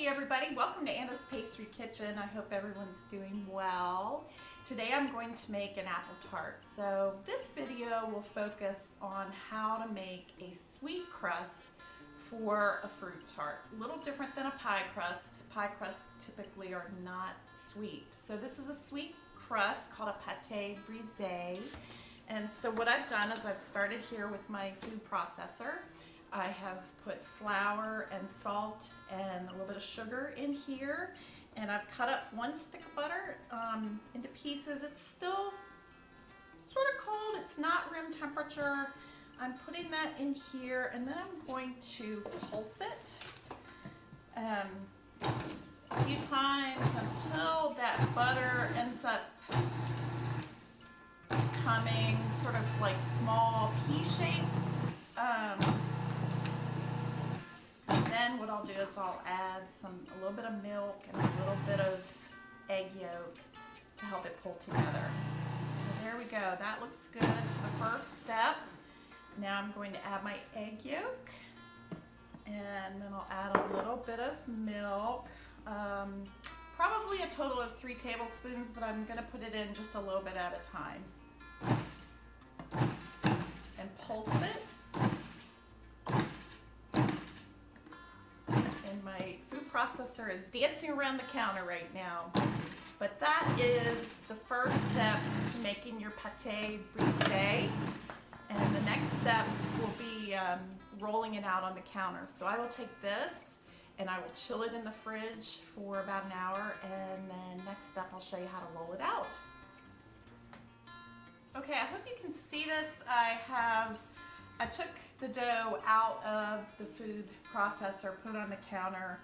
Hey everybody, welcome to Anna's Pastry Kitchen. I hope everyone's doing well. Today I'm going to make an apple tart. So this video will focus on how to make a sweet crust for a fruit tart. A little different than a pie crust. Pie crusts typically are not sweet. So this is a sweet crust called a pâté brisé. And so what I've done is I've started here with my food processor. I have put flour and salt and a little bit of sugar in here, and I've cut up one stick of butter into pieces. It's still sort of cold, it's not room temperature. I'm putting that in here, and then I'm going to pulse it a few times until that butter ends up becoming sort of like small pea shape. Then what I'll do is I'll add a little bit of milk and a little bit of egg yolk to help it pull together. So there we go. That looks good for the first step. Now I'm going to add my egg yolk, and then I'll add a little bit of milk. Probably a total of 3 tablespoons, but I'm going to put it in just a little bit at a time. And pulse it. My food processor is dancing around the counter right now. But that is the first step to making your pâté brisé. And the next step will be rolling it out on the counter. So I will take this and I will chill it in the fridge for about an hour, and then next step I'll show you how to roll it out. Okay, I hope you can see this. I took the dough out of the food processor, put it on the counter,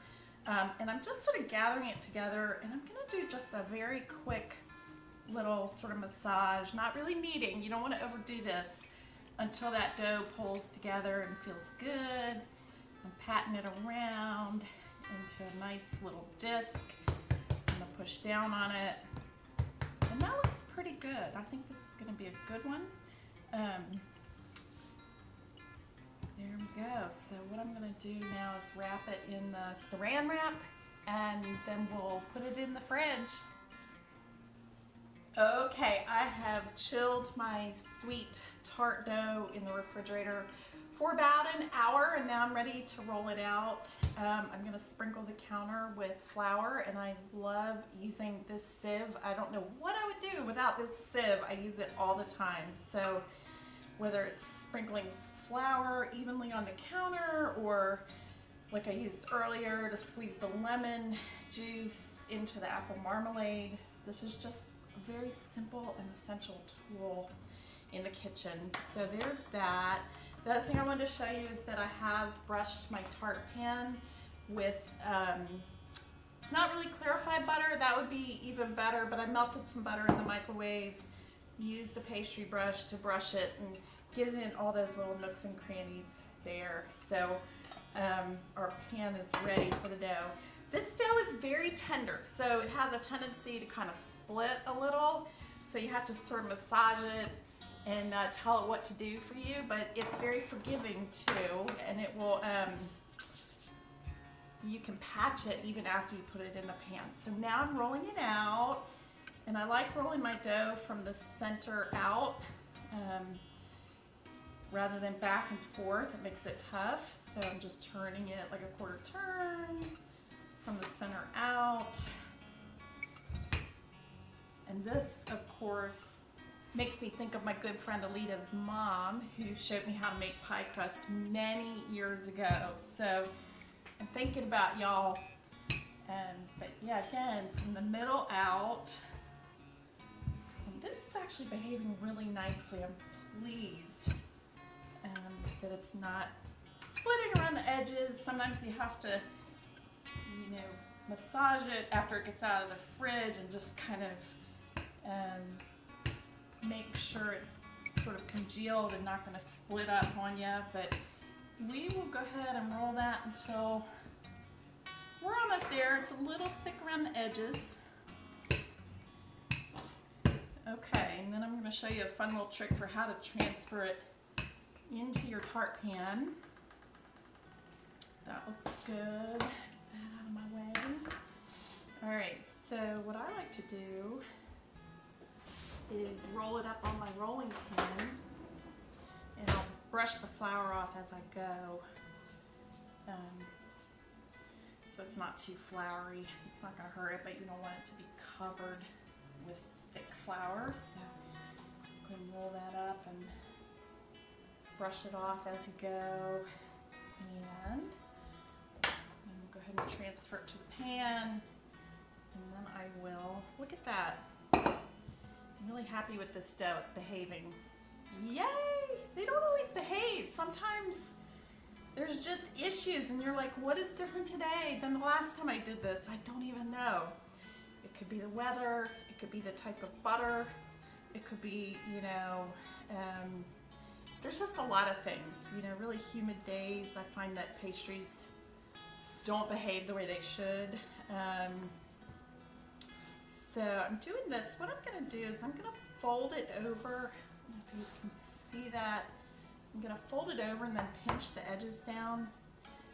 and I'm just sort of gathering it together, and I'm going to do just a very quick little sort of massage, not really kneading. You don't want to overdo this until that dough pulls together and feels good. I'm patting it around into a nice little disc. I'm going to push down on it, and that looks pretty good. I think this is going to be a good one. There we go. So what I'm going to do now is wrap it in the saran wrap, and then we'll put it in the fridge. Okay, I have chilled my sweet tart dough in the refrigerator for about an hour, and now I'm ready to roll it out. I'm going to sprinkle the counter with flour, and I love using this sieve. I don't know what I would do without this sieve. I use it all the time. So whether it's sprinkling flour evenly on the counter, or like I used earlier to squeeze the lemon juice into the apple marmalade, this is just a very simple and essential tool in the kitchen. So there's that. The other thing I wanted to show you is that I have brushed my tart pan with, it's not really clarified butter, that would be even better, but I melted some butter in the microwave, used a pastry brush to brush it and get it in all those little nooks and crannies there. So our pan is ready for the dough. This dough is very tender, so it has a tendency to kind of split a little. So you have to sort of massage it and tell it what to do for you, but it's very forgiving too, and it will, you can patch it even after you put it in the pan. So now I'm rolling it out, and I like rolling my dough from the center out rather than back and forth. It makes it tough, so I'm just turning it like a quarter turn from the center out. And this, of course, makes me think of my good friend Alita's mom, who showed me how to make pie crust many years ago. So I'm thinking about y'all. But yeah, again, from the middle out. And this is actually behaving really nicely. I'm pleased that it's not splitting around the edges. Sometimes you have to, massage it after it gets out of the fridge and just kind of make sure it's sort of congealed and not going to split up on you. But we will go ahead and roll that until we're almost there. It's a little thick around the edges. Okay, and then I'm going to show you a fun little trick for how to transfer it into your tart pan. That looks good. that out of my way. All right, so what I like to do is roll it up on my rolling pin, and I'll brush the flour off as I go. So it's not too floury. It's not gonna hurt it, but you don't want it to be covered with thick flour. So you can roll that up and brush it off as you go. And we'll go ahead and transfer it to the pan. And then I will, look at that. I'm really happy with this dough, it's behaving. Yay! They don't always behave. Sometimes there's just issues and you're like, what is different today than the last time I did this? I don't even know. It could be the weather, it could be the type of butter, it could be, you know, there's just a lot of things. You know, really humid days, I find that pastries don't behave the way they should. So I'm doing this. What I'm going to do is I'm going to fold it over. I don't know if you can see that. I'm going to fold it over and then pinch the edges down.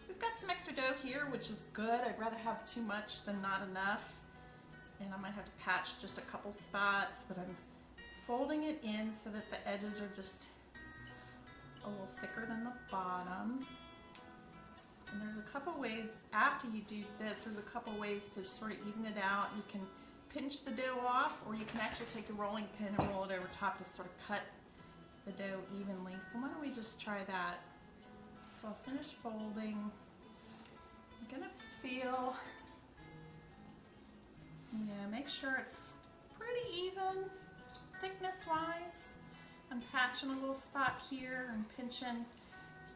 We've got some extra dough here, which is good. I'd rather have too much than not enough. And I might have to patch just a couple spots, but I'm folding it in so that the edges are just a little thicker than the bottom. And there's a couple ways, after you do this, there's a couple ways to sort of even it out. You can pinch the dough off, or you can actually take your rolling pin and roll it over top to sort of cut the dough evenly. So why don't we just try that? So I'll finish folding. I'm gonna feel, you know, make sure it's pretty even thickness wise. I'm patching a little spot here and pinching.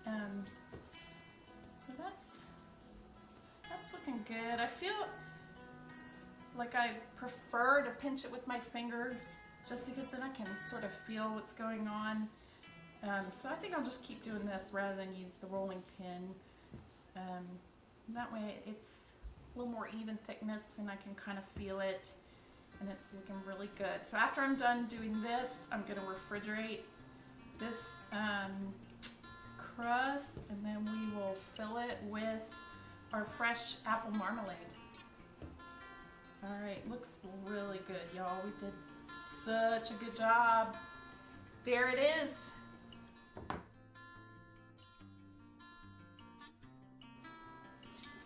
So that's looking good. I feel like I prefer to pinch it with my fingers just because then I can sort of feel what's going on. So I think I'll just keep doing this rather than use the rolling pin. That way it's a little more even thickness and I can kind of feel it and it's looking really good. So after I'm done doing this, I'm going to refrigerate this crust and then we will fill it with our fresh apple marmalade. All right, looks really good, y'all. We did such a good job. There it is.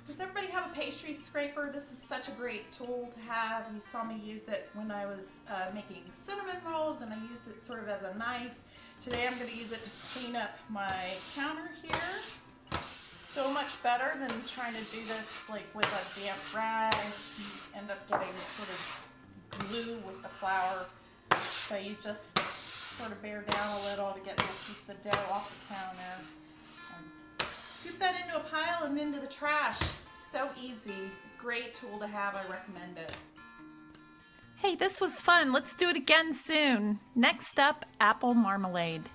Does everybody have a pastry scraper? This is such a great tool to have. You saw me use it when I was making cinnamon rolls and I used it sort of as a knife. Today I'm going to use it to clean up my counter here. Still much better than trying to do this like with a damp rag. You end up getting sort of glue with the flour. So you just sort of bear down a little to get this piece of dough off the counter. And scoop that into a pile and into the trash. So easy. Great tool to have. I recommend it. Hey, this was fun. Let's do it again soon. Next up, apple marmalade.